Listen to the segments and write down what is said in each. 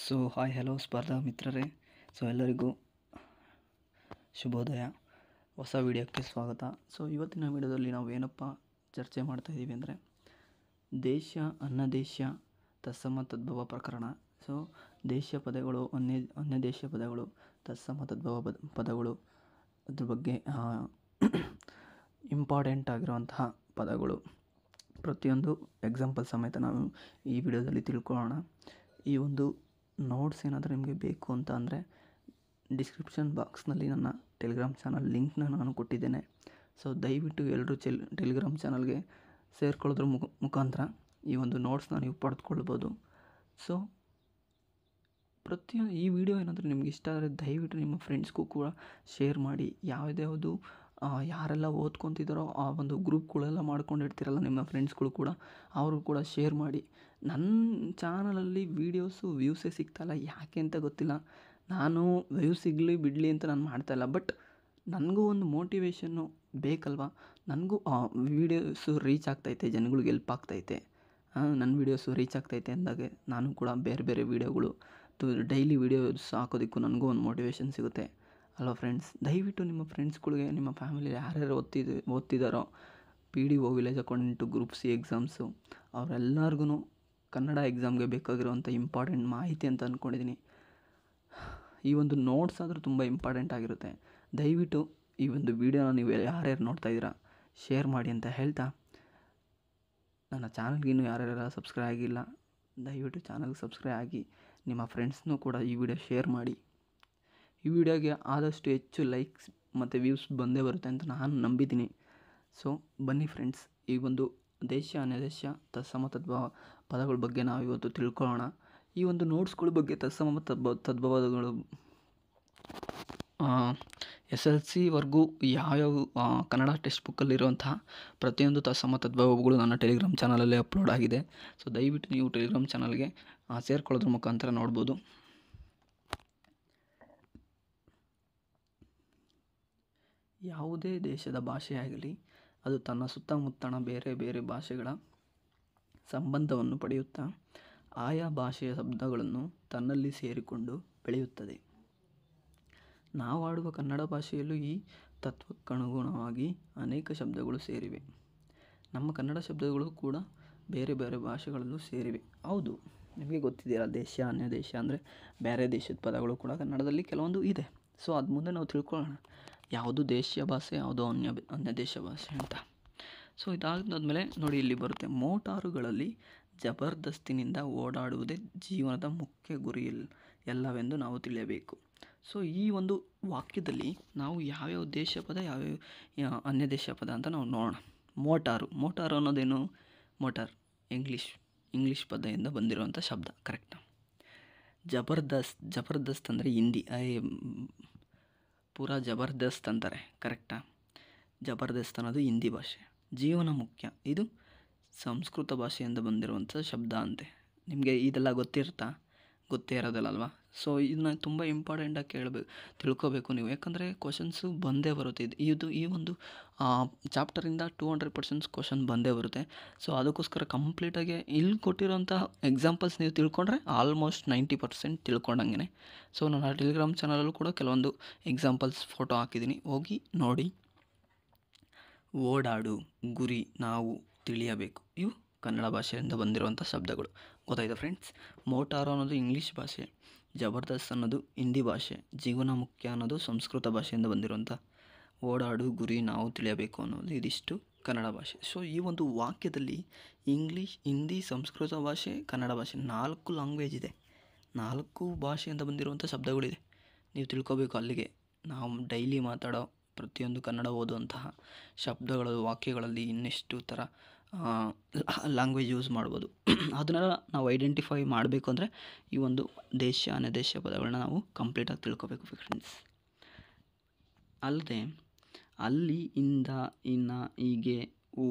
Hi hello ಸ್ಪರ್ಧಾ ಮಿತ್ರರೇ. ಎಲ್ಲರಿಗೂ ಶುಭೋದಯ. ಹೊಸ ವಿಡಿಯೋಕ್ಕೆ ಸ್ವಾಗತ. ಇವತ್ತಿನ ವಿಡಿಯೋದಲ್ಲಿ ನಾವು ಏನಪ್ಪ ಚರ್ಚೆ ಮಾಡ್ತಾಯಿದ್ದೀವಿ ಅಂದರೆ ದೇಶ ಅನ್ನದೇಶ ತತ್ಸಮ ತದ್ಭವ ಪ್ರಕರಣ. ದೇಶ ಪದಗಳು, ಅನ್ಯ ದೇಶ ಪದಗಳು, ತತ್ಸಮ ತದ್ಭವ ಪದಗಳು, ಅದ್ರ ಬಗ್ಗೆ ಇಂಪಾರ್ಟೆಂಟ್ ಆಗಿರುವಂತಹ ಪದಗಳು ಪ್ರತಿಯೊಂದು ಎಕ್ಸಾಂಪಲ್ ಸಮೇತ ನಾವು ಈ ವಿಡಿಯೋದಲ್ಲಿ ತಿಳ್ಕೊಳ್ಳೋಣ. ಈ ಒಂದು ನೋಟ್ಸ್ ಏನಾದರೂ ನಿಮಗೆ ಬೇಕು ಅಂತ ಅಂದರೆ ಡಿಸ್ಕ್ರಿಪ್ಷನ್ ಬಾಕ್ಸ್ನಲ್ಲಿ ನನ್ನ ಟೆಲಿಗ್ರಾಮ್ ಚಾನಲ್ ಲಿಂಕ್ನ ನಾನು ಕೊಟ್ಟಿದ್ದೇನೆ. ದಯವಿಟ್ಟು ಎಲ್ಲರೂ ಟೆಲಿಗ್ರಾಮ್ ಚಾನಲ್ಗೆ ಸೇರ್ಕೊಳ್ಳೋದ್ರ ಮುಖಾಂತರ ಈ ಒಂದು ನೋಟ್ಸ್ನ ನೀವು ಪಡೆದುಕೊಳ್ಬೋದು. ಈ ವಿಡಿಯೋ ಏನಾದರೂ ನಿಮ್ಗೆ ಇಷ್ಟ ಆದರೆ ದಯವಿಟ್ಟು ನಿಮ್ಮ ಫ್ರೆಂಡ್ಸ್ಗೂ ಕೂಡ ಶೇರ್ ಮಾಡಿ. ಯಾವ್ದ್ಯಾವುದು ಯಾರೆಲ್ಲ ಓದ್ಕೊತಿದ್ದಾರೋ ಆ ಒಂದು ಗ್ರೂಪ್ಗಳೆಲ್ಲ ಮಾಡ್ಕೊಂಡಿರ್ತೀರಲ್ಲ ನಿಮ್ಮ ಫ್ರೆಂಡ್ಸ್ಗಳು ಕೂಡ, ಅವರು ಕೂಡ ಶೇರ್ ಮಾಡಿ. ನನ್ನ ಚಾನಲಲ್ಲಿ ವ್ಯೂಸೇ ಸಿಗ್ತಾಯಿಲ್ಲ, ಯಾಕೆ ಅಂತ ಗೊತ್ತಿಲ್ಲ. ನಾನು ವ್ಯೂಸ್ ಸಿಗಲಿ ಬಿಡಲಿ ಅಂತ ನಾನು ಮಾಡ್ತಾಯಿಲ್ಲ, ಬಟ್ ನನಗೂ ಒಂದು ಮೋಟಿವೇಶನ್ನು ಬೇಕಲ್ವ. ನನಗೂ ವೀಡಿಯೋಸು ರೀಚ್ ಆಗ್ತೈತೆ, ಜನಗಳಿಗೆ ಹೆಲ್ಪ್ ಆಗ್ತೈತೆ, ನನ್ನ ವೀಡಿಯೋಸು ರೀಚ್ ಆಗ್ತೈತೆ ಅಂದಾಗೆ ನಾನು ಕೂಡ ಬೇರೆ ಬೇರೆ ವೀಡಿಯೋಗಳು ಡೈಲಿ ವೀಡಿಯೋಸ್ ಹಾಕೋದಕ್ಕೂ ನನಗೂ ಒಂದು ಮೋಟಿವೇಶನ್ ಸಿಗುತ್ತೆ ಅಲ್ವಾ ಫ್ರೆಂಡ್ಸ್. ದಯವಿಟ್ಟು ನಿಮ್ಮ ಫ್ರೆಂಡ್ಸ್ಗಳಿಗೆ, ನಿಮ್ಮ ಫ್ಯಾಮಿಲಿ ಯಾರ್ಯಾರು ಓದ್ತಿದ್ದಾರೋ PDO village accountant group C exams ಅವರೆಲ್ಲರಿಗೂ ಕನ್ನಡ ಎಕ್ಸಾಮ್ಗೆ ಬೇಕಾಗಿರುವಂಥ ಇಂಪಾರ್ಟೆಂಟ್ ಮಾಹಿತಿ ಅಂತ ಅಂದ್ಕೊಂಡಿದ್ದೀನಿ. ಈ ಒಂದು ನೋಟ್ಸ್ ಆದರೂ ತುಂಬ ಇಂಪಾರ್ಟೆಂಟ್ ಆಗಿರುತ್ತೆ. ದಯವಿಟ್ಟು ಈ ಒಂದು ವಿಡಿಯೋನ ನೀವು ಯಾರ್ಯಾರು ನೋಡ್ತಾ ಇದ್ದೀರಾ ಶೇರ್ ಮಾಡಿ ಅಂತ ಹೇಳ್ತಾ, ನನ್ನ ಚಾನಲ್ಗಿನ್ನೂ ಯಾರ್ಯಾರೆಲ್ಲ ಸಬ್ಸ್ಕ್ರೈಬ್ ಆಗಿಲ್ಲ ದಯವಿಟ್ಟು ಚಾನಲ್ಗೆ ಸಬ್ಸ್ಕ್ರೈಬ್ ಆಗಿ ನಿಮ್ಮ ಫ್ರೆಂಡ್ಸ್ನೂ ಕೂಡ ಈ ವಿಡಿಯೋ ಶೇರ್ ಮಾಡಿ. ಈ ವಿಡಿಯೋಗೆ ಆದಷ್ಟು ಹೆಚ್ಚು ಲೈಕ್ಸ್ ಮತ್ತು ವ್ಯೂಸ್ ಬಂದೇ ಬರುತ್ತೆ ಅಂತ ನಾನು ನಂಬಿದ್ದೀನಿ. ಬನ್ನಿ ಫ್ರೆಂಡ್ಸ್, ಈ ಒಂದು ದೇಶ ಅನ್ಯದೇಶ ತತ್ಸಮ ತದ್ಭವ ಪದಗಳ ಬಗ್ಗೆ ನಾವು ಇವತ್ತು ತಿಳ್ಕೊಳ್ಳೋಣ. ಈ ಒಂದು ನೋಟ್ಸ್ಗಳ ಬಗ್ಗೆ ತತ್ಸಮ ತದ್ಭವಗಳು SSLCವರೆಗೂ ಯಾವ್ಯಾವ ಕನ್ನಡ ಟೆಕ್ಸ್ಟ್ ಬುಕ್ಕಲ್ಲಿರುವಂತಹ ಪ್ರತಿಯೊಂದು ತತ್ಸಮ ತದ್ಭವಗಳು ನನ್ನ ಟೆಲಿಗ್ರಾಮ್ ಚಾನಲಲ್ಲಿ ಅಪ್ಲೋಡ್ ಆಗಿದೆ. ದಯವಿಟ್ಟು ನೀವು ಟೆಲಿಗ್ರಾಮ್ ಚಾನಲ್ಗೆ ಸೇರ್ಕೊಳ್ಳೋದ್ರ ಮುಖಾಂತರ ನೋಡ್ಬೋದು. ಯಾವುದೇ ದೇಶದ ಭಾಷೆಯಾಗಲಿ ಅದು ತನ್ನ ಸುತ್ತಮುತ್ತಣ ಬೇರೆ ಬೇರೆ ಭಾಷೆಗಳ ಸಂಬಂಧವನ್ನು ಪಡೆಯುತ್ತಾ ಆಯಾ ಭಾಷೆಯ ಶಬ್ದಗಳನ್ನು ತನ್ನಲ್ಲಿ ಸೇರಿಕೊಂಡು ಬೆಳೆಯುತ್ತದೆ. ನಾವಾಡುವ ಕನ್ನಡ ಭಾಷೆಯಲ್ಲೂ ಈ ತತ್ವಕ್ಕನುಗುಣವಾಗಿ ಅನೇಕ ಶಬ್ದಗಳು ಸೇರಿವೆ. ನಮ್ಮ ಕನ್ನಡ ಶಬ್ದಗಳು ಕೂಡ ಬೇರೆ ಬೇರೆ ಭಾಷೆಗಳಲ್ಲೂ ಸೇರಿವೆ. ಹೌದು, ನಿಮಗೆ ಗೊತ್ತಿದೆಯಲ್ಲ, ದೇಶ ಅನ್ಯ ದೇಶ ಅಂದರೆ ಬೇರೆ ದೇಶದ ಪದಗಳು ಕೂಡ ಕನ್ನಡದಲ್ಲಿ ಕೆಲವೊಂದು ಇದೆ. ಅದು ಮುಂದೆ ನಾವು ತಿಳ್ಕೊಳ್ಳೋಣ, ಯಾವುದು ದೇಶೀಯ ಭಾಷೆ, ಯಾವುದು ಅನ್ಯ ದೇಶ ಭಾಷೆ ಅಂತ. ಇದಾದ್ಮೇಲೆ ನೋಡಿ, ಇಲ್ಲಿ ಬರುತ್ತೆ, ಮೋಟಾರುಗಳಲ್ಲಿ ಜಬರ್ದಸ್ತಿನಿಂದ ಓಡಾಡುವುದೇ ಜೀವನದ ಮುಖ್ಯ ಗುರಿ ಎಲ್ಲವೆಂದು ನಾವು ತಿಳಿಯಬೇಕು. ಈ ಒಂದು ವಾಕ್ಯದಲ್ಲಿ ನಾವು ಯಾವ್ಯಾವ ದೇಶ ಪದ, ಯಾವ್ಯಾವ ಅನ್ಯ ದೇಶ ಪದ ಅಂತ ನಾವು ನೋಡೋಣ. ಮೋಟಾರು ಅನ್ನೋದೇನು? ಮೋಟಾರ್ ಇಂಗ್ಲೀಷ್ ಪದದಿಂದ ಬಂದಿರುವಂಥ ಶಬ್ದ, ಕರೆಕ್ಟಾ? ಜಬರ್ದಸ್ತ್ ಅಂದರೆ ಹಿಂದಿ, ಪೂರಾ ಜಬರ್ದಸ್ತ್ ಅಂತಾರೆ, ಕರೆಕ್ಟಾ? ಜಬರ್ದಸ್ತ್ ಅನ್ನೋದು ಹಿಂದಿ ಭಾಷೆ. ಜೀವನ ಮುಖ್ಯ, ಇದು ಸಂಸ್ಕೃತ ಭಾಷೆಯಿಂದ ಬಂದಿರುವಂಥ ಶಬ್ದ ಅಂತೆ. ನಿಮಗೆ ಇದೆಲ್ಲ ಗೊತ್ತೇ ಇರೋದಿಲ್ಲಲ್ವಾ? ಇದನ್ನ ತುಂಬ ಇಂಪಾರ್ಟೆಂಟಾಗಿ ತಿಳ್ಕೊಬೇಕು ನೀವು, ಯಾಕಂದರೆ ಕ್ವಶನ್ಸು ಬಂದೇ ಬರುತ್ತೆ. ಈ ಒಂದು ಚಾಪ್ಟರಿಂದ 200% ಕ್ವಶನ್ ಬಂದೇ ಬರುತ್ತೆ. ಅದಕ್ಕೋಸ್ಕರ ಕಂಪ್ಲೀಟಾಗಿ ಇಲ್ಲಿ ಕೊಟ್ಟಿರೋಂಥ ಎಕ್ಸಾಂಪಲ್ಸ್ ನೀವು ತಿಳ್ಕೊಂಡ್ರೆ ಆಲ್ಮೋಸ್ಟ್ 90% ತಿಳ್ಕೊಂಡಂಗೆ. ನನ್ನ ಟೆಲಿಗ್ರಾಮ್ ಚಾನಲಲ್ಲೂ ಕೂಡ ಕೆಲವೊಂದು ಎಕ್ಸಾಂಪಲ್ಸ್ ಫೋಟೋ ಹಾಕಿದ್ದೀನಿ, ಹೋಗಿ ನೋಡಿ. ಓಡಾಡು, ಗುರಿ, ನಾವು, ತಿಳಿಯಬೇಕು, ಇವು ಕನ್ನಡ ಭಾಷೆಯಿಂದ ಬಂದಿರುವಂಥ ಶಬ್ದಗಳು. ಗೊತ್ತಾಯ್ತಾ ಫ್ರೆಂಡ್ಸ್? ಮೋಟಾರು ಅನ್ನೋದು ಇಂಗ್ಲೀಷ್ ಭಾಷೆ, ಜಬರ್ದಸ್ತ್ ಅನ್ನೋದು ಹಿಂದಿ ಭಾಷೆ, ಜೀವನ ಮುಖ್ಯ ಅನ್ನೋದು ಸಂಸ್ಕೃತ ಭಾಷೆಯಿಂದ ಬಂದಿರುವಂಥ, ಓಡಾಡು, ಗುರಿ, ನಾವು, ತಿಳಿಯಬೇಕು ಅನ್ನೋದು ಇದಿಷ್ಟು ಕನ್ನಡ ಭಾಷೆ. ಈ ಒಂದು ವಾಕ್ಯದಲ್ಲಿ ಇಂಗ್ಲೀಷ್, ಹಿಂದಿ, ಸಂಸ್ಕೃತ ಭಾಷೆ, ಕನ್ನಡ ಭಾಷೆ 4 ಲ್ಯಾಂಗ್ವೇಜ್ ಇದೆ. 4 ಭಾಷೆಯಿಂದ ಬಂದಿರುವಂಥ ಶಬ್ದಗಳಿದೆ. ನೀವು ತಿಳ್ಕೊಬೇಕು. ಅಲ್ಲಿಗೆ ನಾವು ಡೈಲಿ ಮಾತಾಡೋ ಪ್ರತಿಯೊಂದು ಕನ್ನಡ ಓದುವಂತಹ ಶಬ್ದಗಳು, ವಾಕ್ಯಗಳಲ್ಲಿ ಇನ್ನೆಷ್ಟು ಥರ ಲ್ಯಾಂಗ್ವೇಜ್ ಯೂಸ್ ಮಾಡ್ಬೋದು, ಅದನ್ನೆಲ್ಲ ನಾವು ಐಡೆಂಟಿಫೈ ಮಾಡಬೇಕು ಅಂದರೆ ಈ ಒಂದು ದೇಶ ಅನ್ಯದೇಶ ಪದಗಳನ್ನ ನಾವು ಕಂಪ್ಲೀಟಾಗಿ ತಿಳ್ಕೊಬೇಕು ಫ್ರೆಂಡ್ಸ್. ಅಲ್ಲದೆ ಅಲ್ಲಿ, ಇಂದ, ಇನ್ನ, ಹೀಗೆ, ಉ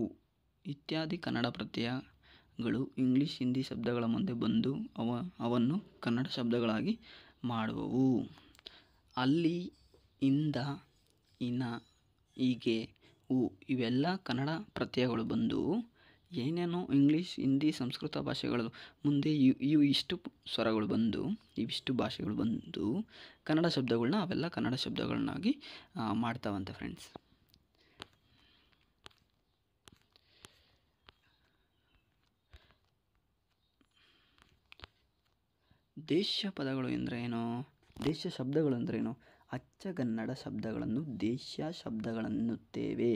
ಇತ್ಯಾದಿ ಕನ್ನಡ ಪ್ರತ್ಯಯಗಳು ಇಂಗ್ಲೀಷ್, ಹಿಂದಿ ಶಬ್ದಗಳ ಮುಂದೆ ಬಂದು ಅವನ್ನು ಕನ್ನಡ ಶಬ್ದಗಳಾಗಿ ಮಾಡುವವು. ಅಲ್ಲಿ, ಇಂದ, ಇನ್ನ, ಹೀಗೆ, ಉ ಇವೆಲ್ಲ ಕನ್ನಡ ಪ್ರತ್ಯಯಗಳು ಬಂದು ಏನೇನೋ ಇಂಗ್ಲೀಷ್, ಹಿಂದಿ, ಸಂಸ್ಕೃತ ಭಾಷೆಗಳು ಮುಂದೆ ಇಷ್ಟು ಸ್ವರಗಳು ಬಂದು, ಇವಿಷ್ಟು ಭಾಷೆಗಳು ಬಂದು ಕನ್ನಡ ಶಬ್ದಗಳನ್ನ ಅವೆಲ್ಲ ಕನ್ನಡ ಶಬ್ದಗಳನ್ನಾಗಿ ಮಾಡ್ತಾವಂತೆ ಫ್ರೆಂಡ್ಸ್. ದೇಶ ಪದಗಳು ಎಂದರೇನು? ದೇಶ ಶಬ್ದಗಳು ಅಂದ್ರೇನು? ಅಚ್ಚಗನ್ನಡ ಶಬ್ದಗಳನ್ನು ದೇಶ ಶಬ್ದಗಳನ್ನುತ್ತೇವೆ.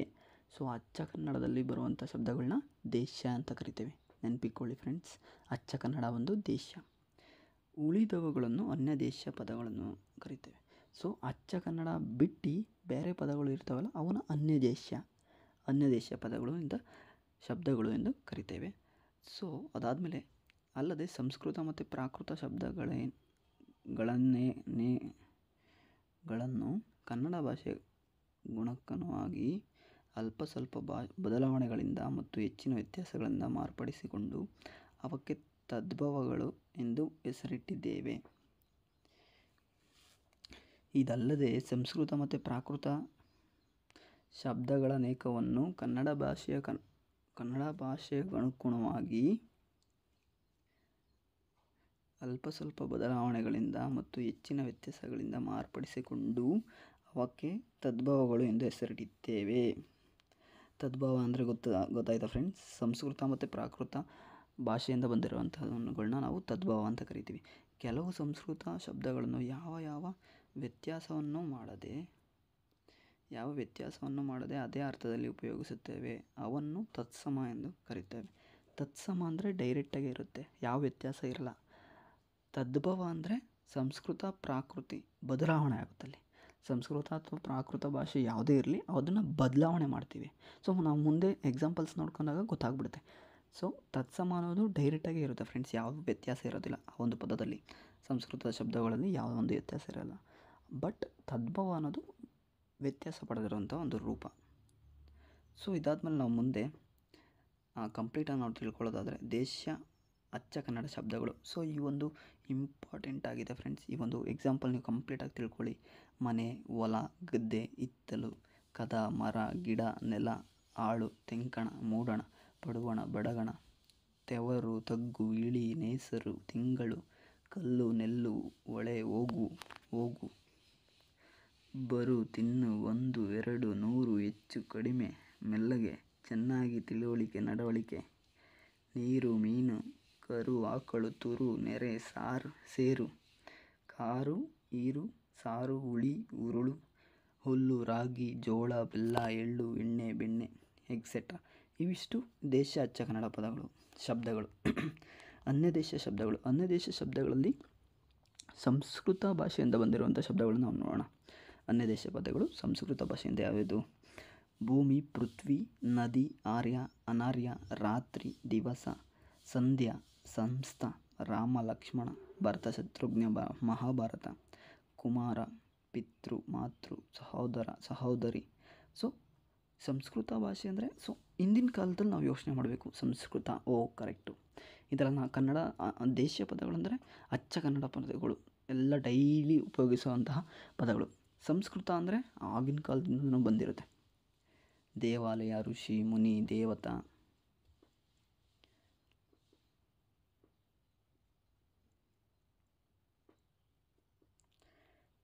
ಸೊ ಅಚ್ಚ ಕನ್ನಡದಲ್ಲಿ ಬರುವಂಥ ಶಬ್ದಗಳನ್ನ ದೇಶ ಅಂತ ಕರಿತೇವೆ. ನೆನಪಿಕೊಳ್ಳಿ ಫ್ರೆಂಡ್ಸ್, ಅಚ್ಚ ಕನ್ನಡ ಒಂದು ದೇಶ. ಉಳಿದವುಗಳನ್ನು ಅನ್ಯ ದೇಶ ಪದಗಳನ್ನು ಕರಿತೇವೆ. ಸೊ ಅಚ್ಚ ಕನ್ನಡ ಬಿಟ್ಟು ಬೇರೆ ಪದಗಳು ಇರ್ತಾವಲ್ಲ ಅವನ್ನ ಅನ್ಯ ದೇಶ ಪದಗಳು ಇಂದ ಶಬ್ದಗಳು ಎಂದು ಕರಿತೇವೆ. ಸೊ ಅದಾದಮೇಲೆ ಅಲ್ಲದೆ ಸಂಸ್ಕೃತ ಮತ್ತು ಪ್ರಾಕೃತ ಶಬ್ದಗಳನ್ನು ಕನ್ನಡ ಭಾಷೆ ಗುಣಕ್ಕನುವಾಗಿ ಅಲ್ಪ ಸ್ವಲ್ಪ ಬದಲಾವಣೆಗಳಿಂದ ಮತ್ತು ಹೆಚ್ಚಿನ ವ್ಯತ್ಯಾಸಗಳಿಂದ ಮಾರ್ಪಡಿಸಿಕೊಂಡು ಅವಕ್ಕೆ ತದ್ಭವಗಳು ಎಂದು ಹೆಸರಿಟ್ಟಿದ್ದೇವೆ. ಇದಲ್ಲದೆ ಸಂಸ್ಕೃತ ಮತ್ತು ಪ್ರಾಕೃತ ಶಬ್ದಗಳನೇಕವನ್ನು ಕನ್ನಡ ಭಾಷೆಗನುಗುಣವಾಗಿ ಅಲ್ಪ ಸ್ವಲ್ಪ ಬದಲಾವಣೆಗಳಿಂದ ಮತ್ತು ಹೆಚ್ಚಿನ ವ್ಯತ್ಯಾಸಗಳಿಂದ ಮಾರ್ಪಡಿಸಿಕೊಂಡು ಅವಕ್ಕೆ ತದ್ಭವಗಳು ಎಂದು ಹೆಸರಿಟ್ಟಿದ್ದೇವೆ. ತದ್ಭವ ಅಂದರೆ ಗೊತ್ತಾಯ್ತಾ ಫ್ರೆಂಡ್ಸ್? ಸಂಸ್ಕೃತ ಮತ್ತು ಪ್ರಾಕೃತ ಭಾಷೆಯಿಂದ ಬಂದಿರುವಂಥವುಗಳನ್ನ ನಾವು ತದ್ಭವ ಅಂತ ಕರಿತೀವಿ. ಕೆಲವು ಸಂಸ್ಕೃತ ಶಬ್ದಗಳನ್ನು ಯಾವ ವ್ಯತ್ಯಾಸವನ್ನು ಮಾಡದೆ ಅದೇ ಅರ್ಥದಲ್ಲಿ ಉಪಯೋಗಿಸುತ್ತೇವೆ. ಅವನ್ನು ತತ್ಸಮ ಎಂದು ಕರೀತೇವೆ. ತತ್ಸಮ ಅಂದರೆ ಡೈರೆಕ್ಟಾಗಿ ಇರುತ್ತೆ, ಯಾವ ವ್ಯತ್ಯಾಸ ಇರಲ್ಲ. ತದ್ಭವ ಅಂದರೆ ಸಂಸ್ಕೃತ ಪ್ರಾಕೃತಿ ಬದಲಾವಣೆ ಆಗುತ್ತಲ್ಲಿ. ಸಂಸ್ಕೃತ ಅಥವಾ ಪ್ರಾಕೃತ ಭಾಷೆ ಯಾವುದೇ ಇರಲಿ ಅದನ್ನು ಬದಲಾವಣೆ ಮಾಡ್ತೀವಿ. ಸೊ ನಾವು ಮುಂದೆ ಎಕ್ಸಾಂಪಲ್ಸ್ ನೋಡ್ಕೊಂಡಾಗ ಗೊತ್ತಾಗ್ಬಿಡುತ್ತೆ. ಸೊ ತತ್ಸಮ ಅನ್ನೋದು ಡೈರೆಕ್ಟಾಗಿ ಇರುತ್ತೆ ಫ್ರೆಂಡ್ಸ್, ಯಾವ ವ್ಯತ್ಯಾಸ ಇರೋದಿಲ್ಲ ಆ ಒಂದು ಪದದಲ್ಲಿ. ಸಂಸ್ಕೃತ ಶಬ್ದಗಳಲ್ಲಿ ಯಾವ ಒಂದು ವ್ಯತ್ಯಾಸ ಇರೋಲ್ಲ. ಬಟ್ ತದ್ಭವ ಅನ್ನೋದು ವ್ಯತ್ಯಾಸ ಪಡೆದಿರುವಂಥ ಒಂದು ರೂಪ. ಸೊ ಇದಾದಮೇಲೆ ನಾವು ಮುಂದೆ ಕಂಪ್ಲೀಟಾಗಿ ನಾವು ತಿಳ್ಕೊಳ್ಳೋದಾದರೆ ದೇಶ ಅಚ್ಚ ಕನ್ನಡ ಶಬ್ದಗಳು. ಸೊ ಈ ಒಂದು ಇಂಪಾರ್ಟೆಂಟ್ ಆಗಿದೆ ಫ್ರೆಂಡ್ಸ್. ಈ ಒಂದು ಎಕ್ಸಾಂಪಲ್ ನೀವು ಕಂಪ್ಲೀಟಾಗಿ ತಿಳ್ಕೊಳ್ಳಿ. ಮನೆ, ಹೊಲ, ಗದ್ದೆ, ಹಿತ್ತಲು, ಕದ, ಮರ, ಗಿಡ, ನೆಲ, ಆಳು, ತೆಂಕಣ, ಮೂಡಣ, ಪಡುವಣ, ಬಡಗಣ, ತೆವರು, ತಗ್ಗು, ಇಳಿ, ನೇಸರು, ತಿಂಗಳು, ಕಲ್ಲು, ನೆಲ್ಲು, ಹೊಳೆ, ಹೋಗು, ಬರು, ತಿನ್ನು, 1, 2, 100, ಹೆಚ್ಚು, ಕಡಿಮೆ, ಮೆಲ್ಲಗೆ, ಚೆನ್ನಾಗಿ, ತಿಳುವಳಿಕೆ, ನಡವಳಿಕೆ, ನೀರು, ಮೀನು, ಕರು, ಆಕಳು, ತುರು, ನೆರೆ, ಸೇರು, ಕಾರು, ಈರು, ಸಾರು, ಹುಳಿ, ಉರುಳು, ಹುಲ್ಲು, ರಾಗಿ, ಜೋಳ, ಬೆಲ್ಲ, ಎಳ್ಳು, ಎಣ್ಣೆ, ಬೆಣ್ಣೆ, ಎಕ್ಸೆಟ್ರಾ. ಇವಿಷ್ಟು ದೇಶ ಅಚ್ಚ ಕನ್ನಡ ಶಬ್ದಗಳು. ಅನ್ಯ ದೇಶ ಶಬ್ದಗಳಲ್ಲಿ ಸಂಸ್ಕೃತ ಭಾಷೆಯಿಂದ ಬಂದಿರುವಂಥ ಶಬ್ದಗಳನ್ನು ನಾವು ನೋಡೋಣ. ಅನ್ಯ ದೇಶ ಪದಗಳು ಸಂಸ್ಕೃತ ಭಾಷೆಯಿಂದ ಯಾವ್ಯಾವುದು? ಭೂಮಿ, ಪೃಥ್ವಿ, ನದಿ, ಆರ್ಯ, ಅನಾರ್ಯ, ರಾತ್ರಿ, ದಿವಸ, ಸಂಧ್ಯಾ, ಸಂಸ್ಥ, ರಾಮ, ಲಕ್ಷ್ಮಣ, ಭರತ, ಶತ್ರುಘ್ನ, ಮಹಾಭಾರತ, ಕುಮಾರ, ಪಿತೃ, ಮಾತೃ, ಸಹೋದರ, ಸಹೋದರಿ. ಸೊ ಸಂಸ್ಕೃತ ಭಾಷೆ ಅಂದರೆ ಹಿಂದಿನ ಕಾಲದಲ್ಲಿ ನಾವು ಯೋಚನೆ ಮಾಡಬೇಕು. ಸಂಸ್ಕೃತ ಕರೆಕ್ಟು. ಇದೆಲ್ಲ ಕನ್ನಡ ದೇಶ ಪದಗಳಂದರೆ ಅಚ್ಚ ಕನ್ನಡ ಪದಗಳು, ಎಲ್ಲ ಡೈಲಿ ಉಪಯೋಗಿಸುವಂತಹ ಪದಗಳು. ಸಂಸ್ಕೃತ ಅಂದರೆ ಆಗಿನ ಕಾಲದಿಂದನೂ ಬಂದಿರುತ್ತೆ. ದೇವಾಲಯ, ಋಷಿ, ಮುನಿ, ದೇವತಾ.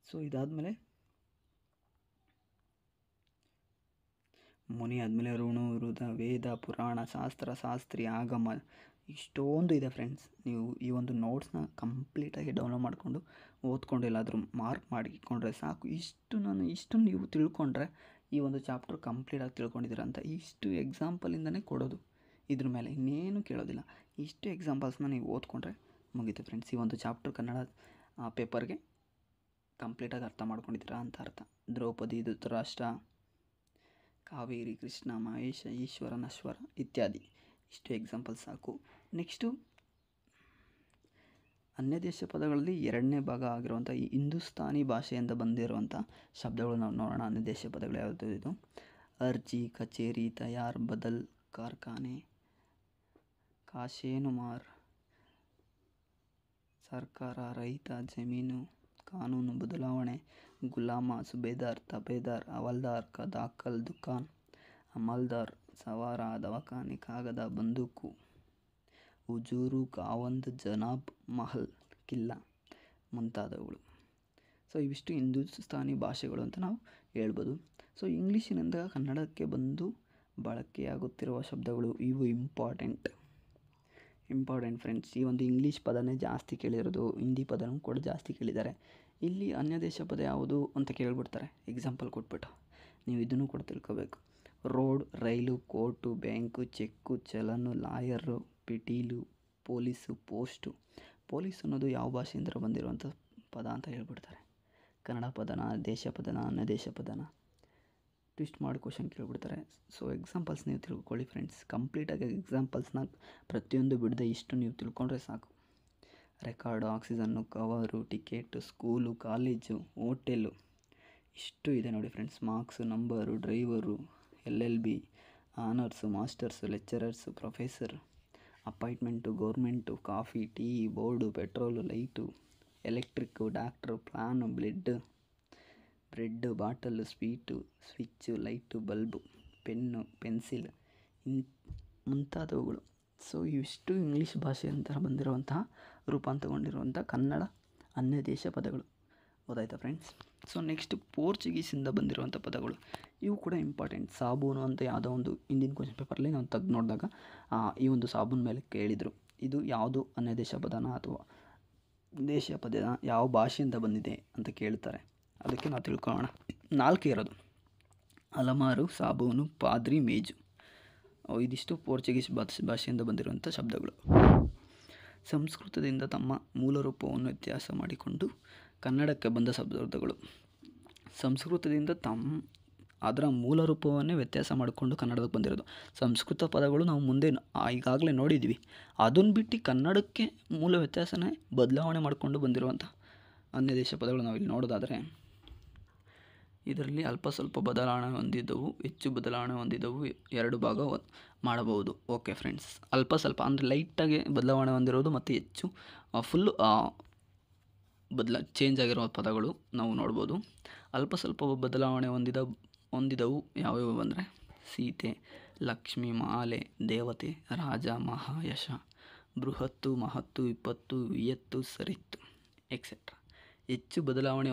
ಸೊ ಇದಾದಮೇಲೆ ಮುನಿ ಆದಮೇಲೆ ಋಣು, ಋದ, ವೇದ, ಪುರಾಣ, ಶಾಸ್ತ್ರ, ಶಾಸ್ತ್ರಿ, ಆಗಮ, ಇಷ್ಟೊಂದು ಇದೆ ಫ್ರೆಂಡ್ಸ್. ನೀವು ಈ ಒಂದು ನೋಟ್ಸ್ನ ಕಂಪ್ಲೀಟಾಗಿ ಡೌನ್ಲೋಡ್ ಮಾಡಿಕೊಂಡು ಓದ್ಕೊಂಡು ಎಲ್ಲಾದರೂ ಮಾರ್ಕ್ ಮಾಡಿಕೊಂಡ್ರೆ ಸಾಕು. ಇಷ್ಟು ನೀವು ತಿಳ್ಕೊಂಡ್ರೆ ಈ ಒಂದು ಚಾಪ್ಟರ್ ಕಂಪ್ಲೀಟಾಗಿ ತಿಳ್ಕೊಂಡಿದ್ದೀರ ಅಂತ. ಇಷ್ಟು ಎಕ್ಸಾಂಪಲಿಂದನೇ ಕೊಡೋದು, ಇದ್ರ ಮೇಲೆ ಇನ್ನೇನು ಕೇಳೋದಿಲ್ಲ. ಇಷ್ಟು ಎಕ್ಸಾಂಪಲ್ಸ್ನ ನೀವು ಓದ್ಕೊಂಡ್ರೆ ಮುಗೀತು ಫ್ರೆಂಡ್ಸ್. ಈ ಒಂದು ಚಾಪ್ಟರ್ ಕನ್ನಡ ಪೇಪರ್ಗೆ ಕಂಪ್ಲೀಟಾಗಿ ಅರ್ಥ ಮಾಡ್ಕೊಂಡಿದ್ದೀರಾ ಅಂತ ಅರ್ಥ. ದ್ರೌಪದಿ, ಧೃತರಾಷ್ಟ್ರ, ಕಾವೇರಿ, ಕೃಷ್ಣ, ಮಹೇಶ, ಈಶ್ವರ, ನಶ್ವರ ಇತ್ಯಾದಿ. ಇಷ್ಟು ಎಕ್ಸಾಂಪಲ್ ಸಾಕು. ನೆಕ್ಸ್ಟು ಅನ್ಯ ದೇಶ ಪದಗಳಲ್ಲಿ 2ನೇ ಭಾಗ ಆಗಿರುವಂಥ ಈ ಹಿಂದೂಸ್ತಾನಿ ಭಾಷೆಯಿಂದ ಬಂದಿರುವಂಥ ಶಬ್ದಗಳು ನಾವು ನೋಡೋಣ. ಅನ್ಯ ದೇಶ ಪದಗಳು ಯಾವುದು? ಇದು ಅರ್ಜಿ, ಕಚೇರಿ, ತಯಾರ್, ಬದಲ್, ಕಾರ್ಖಾನೆ, ಕಾಶೇನುಮಾರ್, ಸರ್ಕಾರ, ರೈತ, ಜಮೀನು, ಕಾನೂನು, ಬದಲಾವಣೆ, ಗುಲಾಮ, ಸುಬೇದಾರ್, ತಬೇದಾರ್, ಹವಲ್ದಾರ್, ದಾಖಲ್, ದುಕಾನ್, ಅಮಲ್ದಾರ್, ಸವಾರ, ದವಾಖಾನೆ, ಕಾಗದ, ಬಂದೂಕು, ಹುಜೂರು, ಖಾವಂದ್, ಜನಾಬ್, ಮಹಲ್, ಕಿಲ್ಲ ಮುಂತಾದವುಗಳು. ಸೊ ಇವಿಷ್ಟು ಹಿಂದೂಸ್ತಾನಿ ಭಾಷೆಗಳು ಅಂತ ನಾವು ಹೇಳ್ಬೋದು. ಸೊ ಇಂಗ್ಲೀಷಿನಿಂದ ಕನ್ನಡಕ್ಕೆ ಬಂದು ಬಳಕೆಯಾಗುತ್ತಿರುವ ಶಬ್ದಗಳು ಇವು ಇಂಪಾರ್ಟೆಂಟ್ ಫ್ರೆಂಡ್ಸ್. ಈ ಒಂದು ಇಂಗ್ಲೀಷ್ ಪದನೇ ಜಾಸ್ತಿ ಕೇಳಿರೋದು, ಹಿಂದಿ ಪದನೂ ಕೂಡ ಜಾಸ್ತಿ ಕೇಳಿದ್ದಾರೆ. ಇಲ್ಲಿ ಅನ್ಯ ದೇಶ ಪದ ಯಾವುದು ಅಂತ ಕೇಳಿಬಿಡ್ತಾರೆ ಎಕ್ಸಾಂಪಲ್ ಕೊಟ್ಬಿಟ್ಟು. ನೀವು ಇದನ್ನು ಕೂಡ ತಿಳ್ಕೋಬೇಕು. ರೋಡ್, ರೈಲು, ಕೋರ್ಟು, ಬ್ಯಾಂಕು, ಚೆಕ್ಕು, ಚಲನು, ಲಾಯರು, ಪಿಟೀಲು, ಪೊಲೀಸು, ಪೋಸ್ಟು. ಪೊಲೀಸ್ ಅನ್ನೋದು ಯಾವ ಭಾಷೆಯಿಂದ ಬಂದಿರುವಂಥ ಪದ ಅಂತ ಹೇಳ್ಬಿಡ್ತಾರೆ. ಕನ್ನಡ ಪದನ, ದೇಶ ಪದನ, ಅನ್ಯ ದೇಶ ಪದನ ಟ್ವಿಸ್ಟ್ ಮಾಡಿ ಕ್ವಶನ್ ಕೇಳಿಬಿಡ್ತಾರೆ. ಸೊ ಎಕ್ಸಾಂಪಲ್ಸ್ ನೀವು ತಿಳ್ಕೊಳ್ಳಿ ಫ್ರೆಂಡ್ಸ್. ಕಂಪ್ಲೀಟಾಗಿ ಎಕ್ಸಾಂಪಲ್ಸ್ನ ಪ್ರತಿಯೊಂದು ಬಿಡದೆ ಇಷ್ಟು ನೀವು ತಿಳ್ಕೊಂಡ್ರೆ ಸಾಕು. Record, oxygen, cover, ticket, school, college, hotel, ಇಷ್ಟು ಇದೆ ನೋಡಿ friends. Marks, number, driver, LLB, honours, masters, lecturers, professor, appointment, government, coffee, tea, board, petrol, light, electric, doctor, plan, bread, bottle, sweet, switch, light, bulb, pen, pencil ಮುಂತಾದವುಗಳು. So ಇವಿಷ್ಟು English ಭಾಷೆಯಿಂದ ಬಂದಿರುವಂತಹ ರೂಪಾಂತರಗೊಂಡಿರುವಂಥ ಕನ್ನಡ ಅನ್ಯ ದೇಶ ಪದಗಳು. ಗೊತ್ತಾಯ್ತಾ ಫ್ರೆಂಡ್ಸ್? ಸೊ ನೆಕ್ಸ್ಟ್ ಪೋರ್ಚುಗೀಸಿಂದ ಬಂದಿರುವಂಥ ಪದಗಳು, ಇವು ಕೂಡ ಇಂಪಾರ್ಟೆಂಟ್. ಸಾಬೂನು ಅಂತ ಯಾವುದೋ ಒಂದು ಇಂದಿನ ಕ್ವಶನ್ ಪೇಪರಲ್ಲಿ ನಾವು ತೆಗೆದು ನೋಡಿದಾಗ ಈ ಒಂದು ಸಾಬೂನು ಮೇಲೆ ಕೇಳಿದರು. ಇದು ಯಾವುದು ಅನ್ಯ ದೇಶ ಪದನ ಅಥವಾ ದೇಶ ಪದನ, ಯಾವ ಭಾಷೆಯಿಂದ ಬಂದಿದೆ ಅಂತ ಕೇಳ್ತಾರೆ. ಅದಕ್ಕೆ ನಾವು ತಿಳ್ಕೊಳ್ಳೋಣ. 4 ಇರೋದು: ಅಲಮಾರು, ಸಾಬೂನು, ಪಾದ್ರಿ, ಮೇಜು. ಇದಿಷ್ಟು ಪೋರ್ಚುಗೀಸ್ ಭಾಷೆಯಿಂದ ಬಂದಿರುವಂಥ ಶಬ್ದಗಳು. ಸಂಸ್ಕೃತದಿಂದ ತಮ್ಮ ಮೂಲ ರೂಪವನ್ನು ವ್ಯತ್ಯಾಸ ಮಾಡಿಕೊಂಡು ಕನ್ನಡಕ್ಕೆ ಬಂದ ಶಬ್ದಗಳು. ಸಂಸ್ಕೃತದಿಂದ ಅದರ ಮೂಲ ರೂಪವನ್ನೇ ವ್ಯತ್ಯಾಸ ಮಾಡಿಕೊಂಡು ಕನ್ನಡಕ್ಕೆ ಬಂದಿರೋದು. ಸಂಸ್ಕೃತ ಪದಗಳು ನಾವು ಮುಂದೆ ಈಗಾಗಲೇ ನೋಡಿದ್ವಿ. ಅದನ್ನು ಬಿಟ್ಟು ಕನ್ನಡಕ್ಕೆ ಮೂಲ ವ್ಯತ್ಯಾಸನೇ ಬದಲಾವಣೆ ಮಾಡಿಕೊಂಡು ಬಂದಿರುವಂಥ ಅನ್ಯ ದೇಶ ಪದಗಳು ನಾವಿಲ್ಲಿ ನೋಡೋದಾದರೆ, ಇದರಲ್ಲಿ ಅಲ್ಪ ಸ್ವಲ್ಪ ಬದಲಾವಣೆ ಹೊಂದಿದ್ದವು, ಹೆಚ್ಚು ಬದಲಾವಣೆ ಹೊಂದಿದ್ದವು, 2 ಭಾಗ ಮಾಡಬಹುದು. ಓಕೆ ಫ್ರೆಂಡ್ಸ್, ಅಲ್ಪ ಸ್ವಲ್ಪ ಅಂದರೆ ಲೈಟಾಗಿ ಬದಲಾವಣೆ ಹೊಂದಿರೋದು ಮತ್ತು ಹೆಚ್ಚು ಫುಲ್ಲು ಚೇಂಜ್ ಆಗಿರೋ ಪದಗಳು ನಾವು ನೋಡ್ಬೋದು. ಅಲ್ಪ ಸ್ವಲ್ಪ ಬದಲಾವಣೆ ಹೊಂದಿದವು ಯಾವ್ಯಾವು ಅಂದರೆ ಸೀತೆ, ಲಕ್ಷ್ಮಿ, ಮಾಲೆ, ದೇವತೆ, ರಾಜ, ಮಹಾಯಶ, ಬೃಹತ್ತು, ಮಹತ್ತು, ವಿಪತ್ತು, ವಿಯತ್ತು, ಸರಿತ್ತು ಎಕ್ಸೆಟ್ರಾ. ಹೆಚ್ಚು ಬದಲಾವಣೆ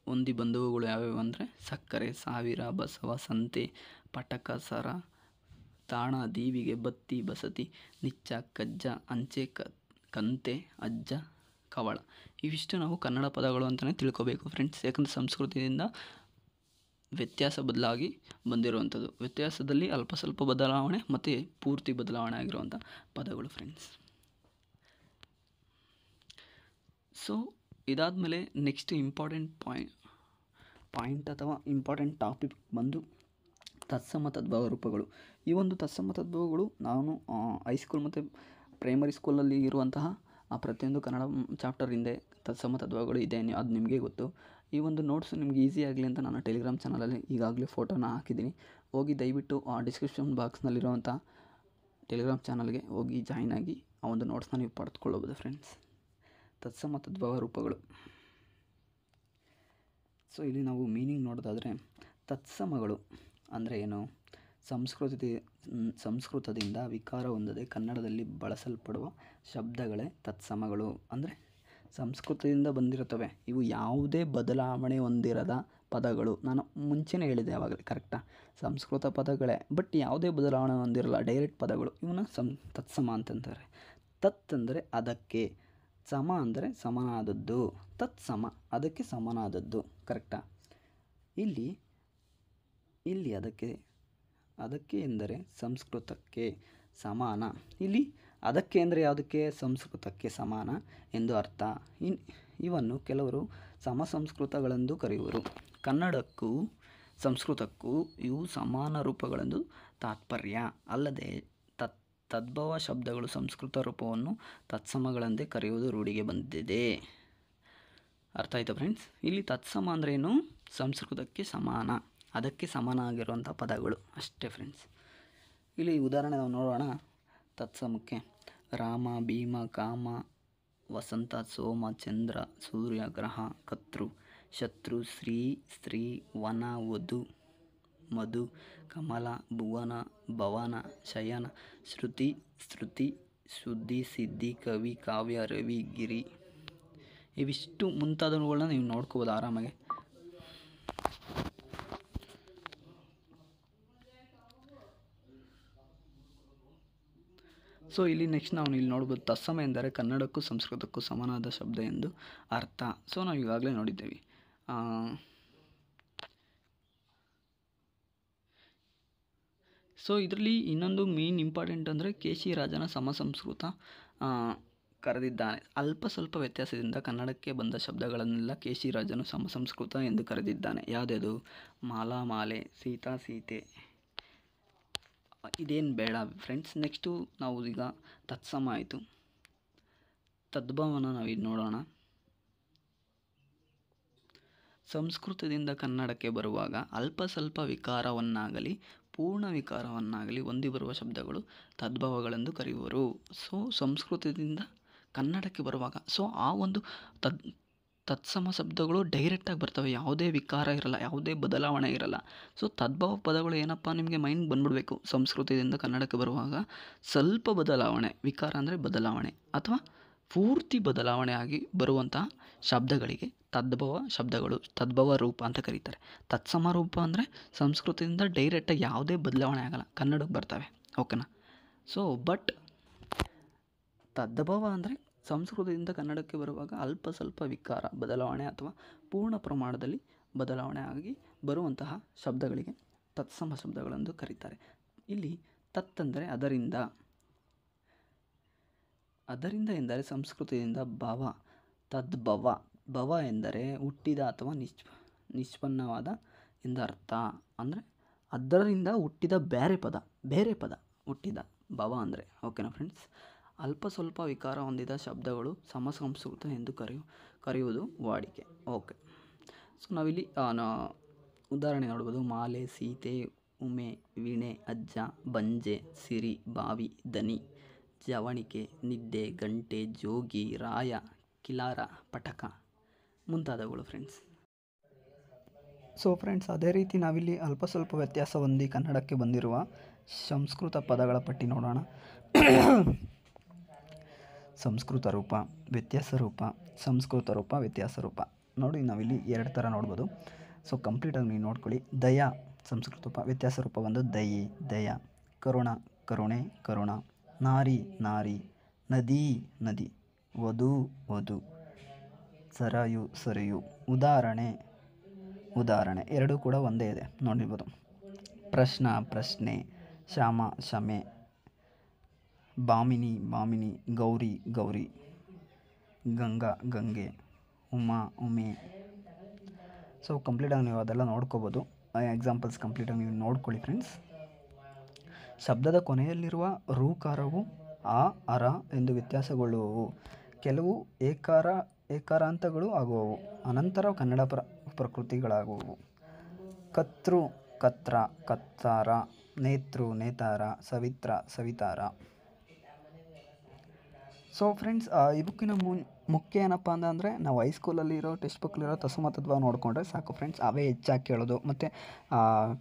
ಹೊಂದಿ ಬಂದವುಗಳು ಯಾವ್ಯಾವು ಅಂದರೆ ಸಕ್ಕರೆ, ಸಾವಿರ, ಬಸವ, ಸಂತೆ, ಪಟಕ, ಸರ, ತಾಣ, ದೀವಿಗೆ, ಬತ್ತಿ, ಬಸತಿ, ನಿಚ್ಚ, ಕಜ್ಜ, ಅಂಚೆ, ಕಂತೆ, ಅಜ್ಜ, ಕವಳ. ಇವಿಷ್ಟು ನಾವು ಕನ್ನಡ ಪದಗಳು ಅಂತಲೇ ತಿಳ್ಕೊಬೇಕು ಫ್ರೆಂಡ್ಸ್. ಯಾಕಂದರೆ ಸಂಸ್ಕೃತಿಯಿಂದ ವ್ಯತ್ಯಾಸ ಬದಲಾಗಿ ಬಂದಿರುವಂಥದ್ದು. ವ್ಯತ್ಯಾಸದಲ್ಲಿ ಅಲ್ಪ ಸ್ವಲ್ಪ ಬದಲಾವಣೆ ಮತ್ತು ಪೂರ್ತಿ ಬದಲಾವಣೆ ಆಗಿರುವಂಥ ಪದಗಳು ಫ್ರೆಂಡ್ಸ್. ಸೊ ಇದಾದಮೇಲೆ ನೆಕ್ಸ್ಟ್ ಇಂಪಾರ್ಟೆಂಟ್ ಪಾಯಿಂಟ್ ಅಥವಾ ಇಂಪಾರ್ಟೆಂಟ್ ಟಾಪಿಕ್ ಬಂದು ತತ್ಸಮ ತದ್ಭವ ರೂಪಗಳು. ಈ ಒಂದು ತತ್ಸಮ ತದ್ಭವಗಳು ನಾನು ಹೈಸ್ಕೂಲ್ ಮತ್ತು ಪ್ರೈಮರಿ ಸ್ಕೂಲಲ್ಲಿ ಇರುವಂತಹ ಪ್ರತಿಯೊಂದು ಕನ್ನಡ ಚಾಪ್ಟರ್ ಹಿಂದೆ ತತ್ಸಮ ತದ್ಭವಗಳು ಇದೆ, ಅದು ನಿಮಗೆ ಗೊತ್ತು. ಈ ಒಂದು ನೋಟ್ಸ್ ನಿಮಗೆ ಈಸಿ ಆಗಲಿ ಅಂತ ನಾನು ಟೆಲಿಗ್ರಾಮ್ ಚಾನಲಲ್ಲಿ ಈಗಾಗಲೇ ಫೋಟೋನ ಹಾಕಿದ್ದೀನಿ. ಹೋಗಿ ದಯವಿಟ್ಟು ಡಿಸ್ಕ್ರಿಪ್ಷನ್ ಬಾಕ್ಸ್ನಲ್ಲಿರುವಂಥ ಟೆಲಿಗ್ರಾಮ್ ಚಾನಲ್ಗೆ ಹೋಗಿ ಜಾಯ್ನ್ ಆಗಿ ಆ ಒಂದು ನೋಟ್ಸ್ನ ನೀವು ಪಡೆದುಕೊಳ್ಳಬಹುದು ಫ್ರೆಂಡ್ಸ್. ತತ್ಸಮ ತದ್ಭವ ರೂಪಗಳು. ಸೊ ಇಲ್ಲಿ ನಾವು ಮೀನಿಂಗ್ ನೋಡೋದಾದರೆ, ತತ್ಸಮಗಳು ಅಂದರೆ ಏನು? ಸಂಸ್ಕೃತದಿಂದ ವಿಕಾರ ಹೊಂದದೆ ಕನ್ನಡದಲ್ಲಿ ಬಳಸಲ್ಪಡುವ ಶಬ್ದಗಳೇ ತತ್ಸಮಗಳು. ಅಂದರೆ ಸಂಸ್ಕೃತದಿಂದ ಬಂದಿರುತ್ತವೆ, ಇವು ಯಾವುದೇ ಬದಲಾವಣೆ ಹೊಂದಿರದ ಪದಗಳು. ನಾನು ಮುಂಚೆನೇ ಹೇಳಿದೆ ಯಾವಾಗಲೇ, ಕರೆಕ್ಟಾ? ಸಂಸ್ಕೃತ ಪದಗಳೇ, ಬಟ್ ಯಾವುದೇ ಬದಲಾವಣೆ ಹೊಂದಿರಲ್ಲ, ಡೈರೆಕ್ಟ್ ಪದಗಳು. ಇವನ್ನ ತತ್ಸಮ ಅಂತಂತಾರೆ. ತತ್ ಅಂದರೆ ಅದಕ್ಕೆ, ಸಮ ಅಂದರೆ ಸಮನಾದದ್ದು, ತತ್ಸಮ ಅದಕ್ಕೆ ಸಮನಾದದ್ದು, ಕರೆಕ್ಟಾ? ಇಲ್ಲಿ ಅದಕ್ಕೆ ಎಂದರೆ ಸಂಸ್ಕೃತಕ್ಕೆ ಸಮಾನ. ಇಲ್ಲಿ ಅದಕ್ಕೆ ಅಂದರೆ ಯಾವುದಕ್ಕೆ? ಸಂಸ್ಕೃತಕ್ಕೆ ಸಮಾನ ಎಂದು ಅರ್ಥ. ಇವನ್ನು ಕೆಲವರು ಸಮಸಂಸ್ಕೃತಗಳೆಂದು ಕರೆಯುವರು. ಕನ್ನಡಕ್ಕೂ ಸಂಸ್ಕೃತಕ್ಕೂ ಇವು ಸಮಾನ ರೂಪಗಳೆಂದು ತಾತ್ಪರ್ಯ. ಅಲ್ಲದೆ ತದ್ಭವ ಶಬ್ದಗಳು ಸಂಸ್ಕೃತ ರೂಪವನ್ನು ತತ್ಸಮಗಳೆಂದೇ ಕರೆಯುವುದು ರೂಢಿಗೆ ಬಂದಿದೆ. ಅರ್ಥ ಆಯ್ತಾ ಫ್ರೆಂಡ್ಸ್? ಇಲ್ಲಿ ತತ್ಸಮ ಅಂದರೆ ಏನು? ಸಂಸ್ಕೃತಕ್ಕೆ ಸಮಾನ, ಅದಕ್ಕೆ ಸಮಾನ ಆಗಿರುವಂಥ ಪದಗಳು ಅಷ್ಟೇ ಫ್ರೆಂಡ್ಸ್. ಇಲ್ಲಿ ಉದಾಹರಣೆ ನಾವು ನೋಡೋಣ ತತ್ಸಮಕ್ಕೆ. ರಾಮ, ಭೀಮ, ಕಾಮ, ವಸಂತ, ಸೋಮ, ಚಂದ್ರ, ಸೂರ್ಯ, ಗ್ರಹ, ಕರ್ತೃ, ಶತ್ರು, ಸ್ತ್ರೀ, ವನ, ವಧು, ಮಧು, ಕಮಲ, ಭುವನ, ಭವನ, ಶಯನ, ಶ್ರುತಿ, ಸ್ತುತಿ, ಸುದ್ದಿ, ಸಿದ್ಧಿ, ಕವಿ, ಕಾವ್ಯ, ರವಿ, ಗಿರಿ ಇವಿಷ್ಟು ಮುಂತಾದವುಗಳನ್ನ ನೀವು ನೋಡ್ಕೋಬೋದು ಆರಾಮಾಗಿ. ಸೊ ಇಲ್ಲಿ ನೆಕ್ಸ್ಟ್ ನಾವು ಇಲ್ಲಿ ನೋಡ್ಬೋದು, ತತ್ಸಮ ಎಂದರೆ ಕನ್ನಡಕ್ಕೂ ಸಂಸ್ಕೃತಕ್ಕೂ ಸಮನಾದ ಶಬ್ದ ಎಂದು ಅರ್ಥ. ಸೊ ನಾವು ಈಗಾಗಲೇ ನೋಡಿದ್ದೇವೆ. ಸೊ ಇದರಲ್ಲಿ ಇನ್ನೊಂದು ಮೇನ್ ಇಂಪಾರ್ಟೆಂಟ್ ಅಂದರೆ ಕೇಶಿ ರಾಜನ ಸಮಸಂಸ್ಕೃತ ಕರೆದಿದ್ದಾನೆ. ಅಲ್ಪ ಸ್ವಲ್ಪ ವ್ಯತ್ಯಾಸದಿಂದ ಕನ್ನಡಕ್ಕೆ ಬಂದ ಶಬ್ದಗಳನ್ನೆಲ್ಲ ಕೇಶಿ ರಾಜನು ಸಮಸಂಸ್ಕೃತ ಎಂದು ಕರೆದಿದ್ದಾನೆ. ಯಾವುದ್ಯಾವುದು? ಮಾಲಾ ಮಾಲೆ, ಸೀತಾ ಸೀತೆ, ಇದೇನು ಬೇಡ ಫ್ರೆಂಡ್ಸ್. ನೆಕ್ಸ್ಟು ನಾವು ಈಗ ತತ್ಸಮ ಆಯಿತು, ತದ್ಭವನ ನಾವಿದು ನೋಡೋಣ. ಸಂಸ್ಕೃತದಿಂದ ಕನ್ನಡಕ್ಕೆ ಬರುವಾಗ ಅಲ್ಪ ಸ್ವಲ್ಪ ವಿಕಾರವನ್ನಾಗಲಿ ಪೂರ್ಣ ವಿಕಾರವನ್ನಾಗಲಿ ಹೊಂದಿ ಬರುವ ಶಬ್ದಗಳು ತದ್ಭವಗಳೆಂದು ಕರೆಯುವರು. ಸೊ ಸಂಸ್ಕೃತದಿಂದ ಕನ್ನಡಕ್ಕೆ ಬರುವಾಗ ಆ ಒಂದು ತತ್ಸಮ ಶಬ್ದಗಳು ಡೈರೆಕ್ಟಾಗಿ ಬರ್ತವೆ, ಯಾವುದೇ ವಿಕಾರ ಇರಲ್ಲ, ಯಾವುದೇ ಬದಲಾವಣೆ ಇರಲ್ಲ. ಸೊ ತದ್ಭವ ಪದಗಳು ಏನಪ್ಪ ನಿಮಗೆ ಮೈಂಡ್ ಬಂದ್ಬಿಡಬೇಕು. ಸಂಸ್ಕೃತದಿಂದ ಕನ್ನಡಕ್ಕೆ ಬರುವಾಗ ಸ್ವಲ್ಪ ಬದಲಾವಣೆ, ವಿಕಾರ ಅಂದರೆ ಬದಲಾವಣೆ ಅಥವಾ ಪೂರ್ತಿ ಬದಲಾವಣೆ ಆಗಿ ಬರುವಂತಹ ಶಬ್ದಗಳಿಗೆ ತದ್ಭವ ಶಬ್ದಗಳು, ತದ್ಭವ ರೂಪ ಅಂತ ಕರೀತಾರೆ. ತತ್ಸಮ ರೂಪ ಅಂದರೆ ಸಂಸ್ಕೃತದಿಂದ ಡೈರೆಕ್ಟಾಗಿ ಯಾವುದೇ ಬದಲಾವಣೆ ಆಗಲ್ಲ, ಕನ್ನಡಕ್ಕೆ ಬರ್ತವೆ. ಓಕೆನಾ? ಸೊ ಬಟ್ ತದ್ಭವ ಅಂದರೆ ಸಂಸ್ಕೃತದಿಂದ ಕನ್ನಡಕ್ಕೆ ಬರುವಾಗ ಅಲ್ಪ ಸ್ವಲ್ಪ ವಿಕಾರ, ಬದಲಾವಣೆ ಅಥವಾ ಪೂರ್ಣ ಪ್ರಮಾಣದಲ್ಲಿ ಬದಲಾವಣೆ ಆಗಿ ಬರುವಂತಹ ಶಬ್ದಗಳಿಗೆ ತತ್ಸಮ ಶಬ್ದಗಳೆಂದು ಕರೀತಾರೆ. ಇಲ್ಲಿ ತತ್ ಅಂದರೆ ಅದರಿಂದ, ಅದರಿಂದ ಎಂದರೆ ಸಂಸ್ಕೃತದಿಂದ ಭವ, ತದ್ಭವ. ಭವ ಎಂದರೆ ಹುಟ್ಟಿದ ಅಥವಾ ನಿಷ್ಪನ್ನವಾದ ಎಂದರ್ಥ. ಅಂದರೆ ಅದರಿಂದ ಹುಟ್ಟಿದ ಬೇರೆ ಪದ ಹುಟ್ಟಿದ ಭವ ಅಂದರೆ. ಓಕೆನಾ ಫ್ರೆಂಡ್ಸ್? ಅಲ್ಪ ಸ್ವಲ್ಪ ವಿಕಾರ ಹೊಂದಿದ ಶಬ್ದಗಳು ಸಮಸಂಸ್ಕೃತ ಎಂದು ಕರೆಯುವುದು ವಾಡಿಕೆ. ಓಕೆ. ಸೊ ನಾವಿಲ್ಲಿ ಉದಾಹರಣೆ ನೋಡ್ಬೋದು. ಮಾಲೆ, ಸೀತೆ, ಉಮೆ, ವೀಣೆ, ಅಜ್ಜ, ಬಂಜೆ, ಸಿರಿ, ಬಾವಿ, ದನಿ, ಜವಣಿಕೆ, ನಿದ್ದೆ, ಗಂಟೆ, ಜೋಗಿ, ರಾಯ, ಕಿಲಾರ, ಪಟಕ ಮುಂತಾದವುಗಳು ಫ್ರೆಂಡ್ಸ್. ಸೊ ಫ್ರೆಂಡ್ಸ್, ಅದೇ ರೀತಿ ನಾವಿಲ್ಲಿ ಅಲ್ಪ ಸ್ವಲ್ಪ ವ್ಯತ್ಯಾಸ ಹೊಂದಿ ಕನ್ನಡಕ್ಕೆ ಬಂದಿರುವ ಸಂಸ್ಕೃತ ಪದಗಳ ಪಟ್ಟಿ ನೋಡೋಣ. ಸಂಸ್ಕೃತ ರೂಪ, ವ್ಯತ್ಯಾಸ ರೂಪ, ಸಂಸ್ಕೃತ ರೂಪ, ವ್ಯತ್ಯಾಸ ರೂಪ. ನೋಡಿ ನಾವಿಲ್ಲಿ 2 ಥರ ನೋಡ್ಬೋದು. ಸೊ ಕಂಪ್ಲೀಟಾಗಿ ನೀವು ನೋಡ್ಕೊಳ್ಳಿ. ದಯ ಸಂಸ್ಕೃತ ರೂಪ, ವ್ಯತ್ಯಾಸ ರೂಪ ಒಂದು ದಯಿ, ದಯ. ಕರುಣ, ಕರುಣೆ, ಕರುಣ. ನಾರಿ, ನಾರಿ. ನದಿ, ನದಿ. ವಧು, ವಧು. ಸರಯು, ಸರಿಯು. ಉದಾಹರಣೆ, ಉದಾಹರಣೆ. ಎರಡೂ ಕೂಡ ಒಂದೇ ಇದೆ, ನೋಡಿರ್ಬೋದು. ಪ್ರಶ್ನ, ಪ್ರಶ್ನೆ. ಶ್ಯಾಮ, ಶಮೆ. ಭಾಮಿನಿ, ಭಾಮಿನಿ. ಗೌರಿ, ಗೌರಿ. ಗಂಗಾ, ಗಂಗೆ. ಉಮಾ, ಉಮೆ. ಸೊ ಕಂಪ್ಲೀಟಾಗಿ ನೀವು ಅದೆಲ್ಲ ನೋಡ್ಕೋಬೋದು. ಎಕ್ಸಾಂಪಲ್ಸ್ ಕಂಪ್ಲೀಟಾಗಿ ನೀವು ನೋಡ್ಕೊಳ್ಳಿ ಫ್ರೆಂಡ್ಸ್. ಶಬ್ದದ ಕೊನೆಯಲ್ಲಿರುವ ರೂಕಾರವು ಆ, ಅರ ಎಂದು ವ್ಯತ್ಯಾಸಗೊಳ್ಳುವವು. ಕೆಲವು ಏಕಾರಾಂತಗಳು ಆಗುವವು, ಅನಂತರ ಕನ್ನಡ ಪ್ರಕೃತಿಗಳಾಗುವವು. ಕರ್ತೃ, ಕತ್ರ, ಕತ್ತಾರ. ನೇತೃ, ನೇತಾರ. ಸವಿತ್ರ, ಸವಿತಾರ. ಸೊ ಫ್ರೆಂಡ್ಸ್, ಈ ಬುಕ್ಕಿನ ಮುಖ್ಯ ಏನಪ್ಪ ಅಂದರೆ ನಾವು ಹೈಸ್ಕೂಲಲ್ಲಿರೋ ಟೆಕ್ಸ್ಟ್ ಬುಕ್ಕಲ್ಲಿರೋ ತತ್ಸಮ ತದ್ಭವ ನೋಡಿಕೊಂಡ್ರೆ ಸಾಕು ಫ್ರೆಂಡ್ಸ್. ಅವೇ ಹೆಚ್ಚಾಗಿ ಕೇಳೋದು, ಮತ್ತು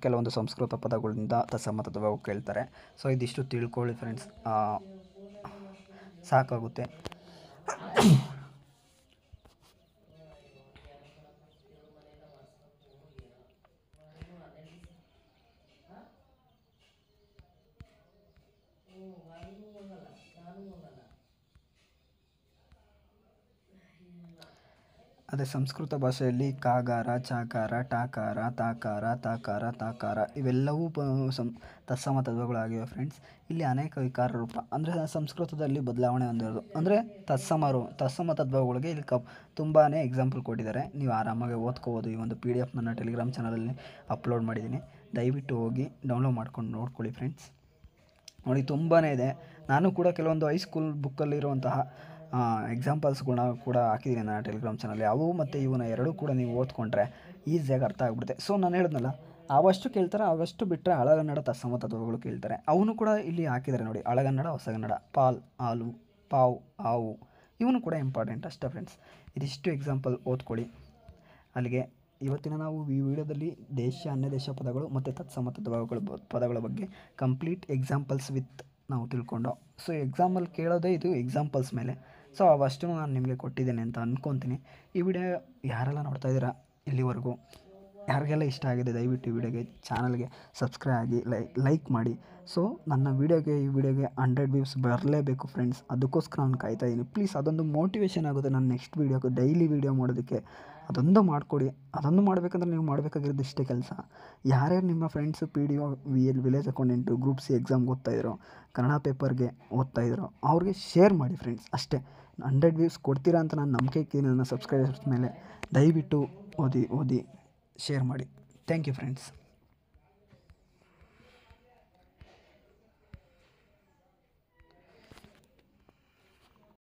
ಕೆಲವೊಂದು ಸಂಸ್ಕೃತ ಪದಗಳಿಂದ ತತ್ಸಮ ತದ್ಭವ ಕೇಳ್ತಾರೆ. ಸೊ ಇದಿಷ್ಟು ತಿಳ್ಕೊಳ್ಳಿ ಫ್ರೆಂಡ್ಸ್, ಸಾಕಾಗುತ್ತೆ. ಅದೇ ಸಂಸ್ಕೃತ ಭಾಷೆಯಲ್ಲಿ ಕಾಗಾರ, ಚಾಕಾರ, ಟಾಕಾರ, ತಾಕಾರ, ತಾಕಾರ, ತಾಕಾರ ಇವೆಲ್ಲವೂ ತತ್ಸಮ ತದ್ಭವಗಳಾಗಿವೆ ಫ್ರೆಂಡ್ಸ್. ಇಲ್ಲಿ ಅನೇಕ ವಿಕಾರ ರೂಪ ಅಂದರೆ ಸಂಸ್ಕೃತದಲ್ಲಿ ಬದಲಾವಣೆ ಹೊಂದಿರೋದು ಅಂದರೆ ತತ್ಸಮ ತದ್ಭವಗಳಿಗೆ ಇಲ್ಲಿ ತುಂಬಾ ಎಕ್ಸಾಂಪಲ್ ಕೊಟ್ಟಿದ್ದಾರೆ. ನೀವು ಆರಾಮಾಗಿ ಓದ್ಕೋಬೋದು. ಈ ಒಂದು PDF ನನ್ನ ಟೆಲಿಗ್ರಾಮ್ ಚಾನಲಲ್ಲಿ ಅಪ್ಲೋಡ್ ಮಾಡಿದ್ದೀನಿ. ದಯವಿಟ್ಟು ಹೋಗಿ ಡೌನ್ಲೋಡ್ ಮಾಡ್ಕೊಂಡು ನೋಡ್ಕೊಳ್ಳಿ ಫ್ರೆಂಡ್ಸ್. ನೋಡಿ ತುಂಬಾ ಇದೆ. ನಾನು ಕೂಡ ಕೆಲವೊಂದು ಹೈಸ್ಕೂಲ್ ಬುಕ್ಕಲ್ಲಿರುವಂತಹ ಎಕ್ಸಾಂಪಲ್ಸ್ಗಳನ್ನ ಕೂಡ ಹಾಕಿದ್ದೀನಿ ನನ್ನ ಟೆಲಿಗ್ರಾಮ್ ಚಾನಲ್ಲಿ. ಅವು ಮತ್ತು ಇವನ್ನ ಎರಡೂ ಕೂಡ ನೀವು ಓದ್ಕೊಂಡ್ರೆ ಈಸಿಯಾಗಿ ಅರ್ಥ ಆಗಿಬಿಡುತ್ತೆ. ಸೊ ನಾನು ಹೇಳಿದ್ನಲ್ಲ, ಅವಷ್ಟು ಕೇಳ್ತಾರೆ, ಅವಷ್ಟು ಬಿಟ್ಟರೆ ಹಳಗನ್ನಡ ತತ್ಸಮ ತದ್ಭವಗಳು ಕೇಳ್ತಾರೆ. ಅವನು ಕೂಡ ಇಲ್ಲಿ ಹಾಕಿದ್ದಾರೆ ನೋಡಿ. ಹಳಗನ್ನಡ, ಹೊಸಗನ್ನಡ. ಪಾಲ್, ಹಾಲು. ಪಾವ್, ಹಾವು. ಇವನು ಕೂಡ ಇಂಪಾರ್ಟೆಂಟ್ ಅಷ್ಟೇ ಫ್ರೆಂಡ್ಸ್. ಇದಿಷ್ಟು ಎಕ್ಸಾಂಪಲ್ ಓದ್ಕೊಳ್ಳಿ. ಅಲ್ಲಿಗೆ ಇವತ್ತಿನ ನಾವು ಈ ವಿಡಿಯೋದಲ್ಲಿ ದೇಶ ಅನ್ಯ ದೇಶ ಪದಗಳು ಮತ್ತು ತತ್ಸಮ ಪದಗಳ ಬಗ್ಗೆ ಕಂಪ್ಲೀಟ್ ಎಕ್ಸಾಂಪಲ್ಸ್ ವಿತ್ ನಾವು ತಿಳ್ಕೊಂಡು, ಸೊ ಎಕ್ಸಾಂಪಲ್ ಕೇಳೋದೇ ಇದು ಎಕ್ಸಾಂಪಲ್ಸ್ ಮೇಲೆ. ಸೊ ಅವಷ್ಟು ನಾನು ನಿಮಗೆ ಕೊಟ್ಟಿದ್ದೇನೆ ಅಂತ ಅಂದ್ಕೊತೀನಿ. ಈ ವಿಡಿಯೋ ಯಾರೆಲ್ಲ ನೋಡ್ತಾ ಇದ್ದೀರಾ ಇಲ್ಲಿವರೆಗೂ, ಯಾರಿಗೆಲ್ಲ ಇಷ್ಟ ಆಗಿದೆ ದಯವಿಟ್ಟು ಈ ವಿಡಿಯೋಗೆ ಚಾನಲ್ಗೆ ಸಬ್ಸ್ಕ್ರೈಬ್ ಆಗಿ ಲೈಕ್ ಮಾಡಿ. ಸೊ ನನ್ನ ಈ ವಿಡಿಯೋಗೆ 100 ವ್ಯೂಸ್ ಬರಲೇಬೇಕು ಫ್ರೆಂಡ್ಸ್, ಅದಕ್ಕೋಸ್ಕರ ನಾನು ಕಾಯ್ತಾ ಇದ್ದೀನಿ. ಪ್ಲೀಸ್ ಅದೊಂದು ಮೋಟಿವೇಶನ್ ಆಗುತ್ತೆ ನನ್ನ ನೆಕ್ಸ್ಟ್ ವೀಡಿಯೋಗೆ, ಡೈಲಿ ವೀಡಿಯೋ ಮಾಡೋದಕ್ಕೆ. ಅದೊಂದು ಮಾಡಿಕೊಡಿ. ಅದೊಂದು ಮಾಡಬೇಕಂದ್ರೆ ನೀವು ಮಾಡಬೇಕಾಗಿರೋದು ಇಷ್ಟೇ ಕೆಲಸ. ಯಾರ್ಯಾರು ನಿಮ್ಮ friends PDO village accountant group C ಎಕ್ಸಾಮ್ಗೆ ಓದ್ತಾಯಿದ್ರು, ಕನ್ನಡ ಪೇಪರ್ಗೆ ಓದ್ತಾಯಿದ್ರು, ಅವ್ರಿಗೆ ಶೇರ್ ಮಾಡಿ ಫ್ರೆಂಡ್ಸ್ ಅಷ್ಟೇ. 100 ವ್ಯೂಸ್ ಕೊಡ್ತೀರಾ ಅಂತ ನಾನು ನಂಬಿಕೆ ಇದ್ದೀನಿ ನನ್ನ ಸಬ್ಸ್ಕ್ರೈಬರ್ಸ್ ಮೇಲೆ. ದಯವಿಟ್ಟು ಓದಿ ಶೇರ್ ಮಾಡಿ. Thank you friends.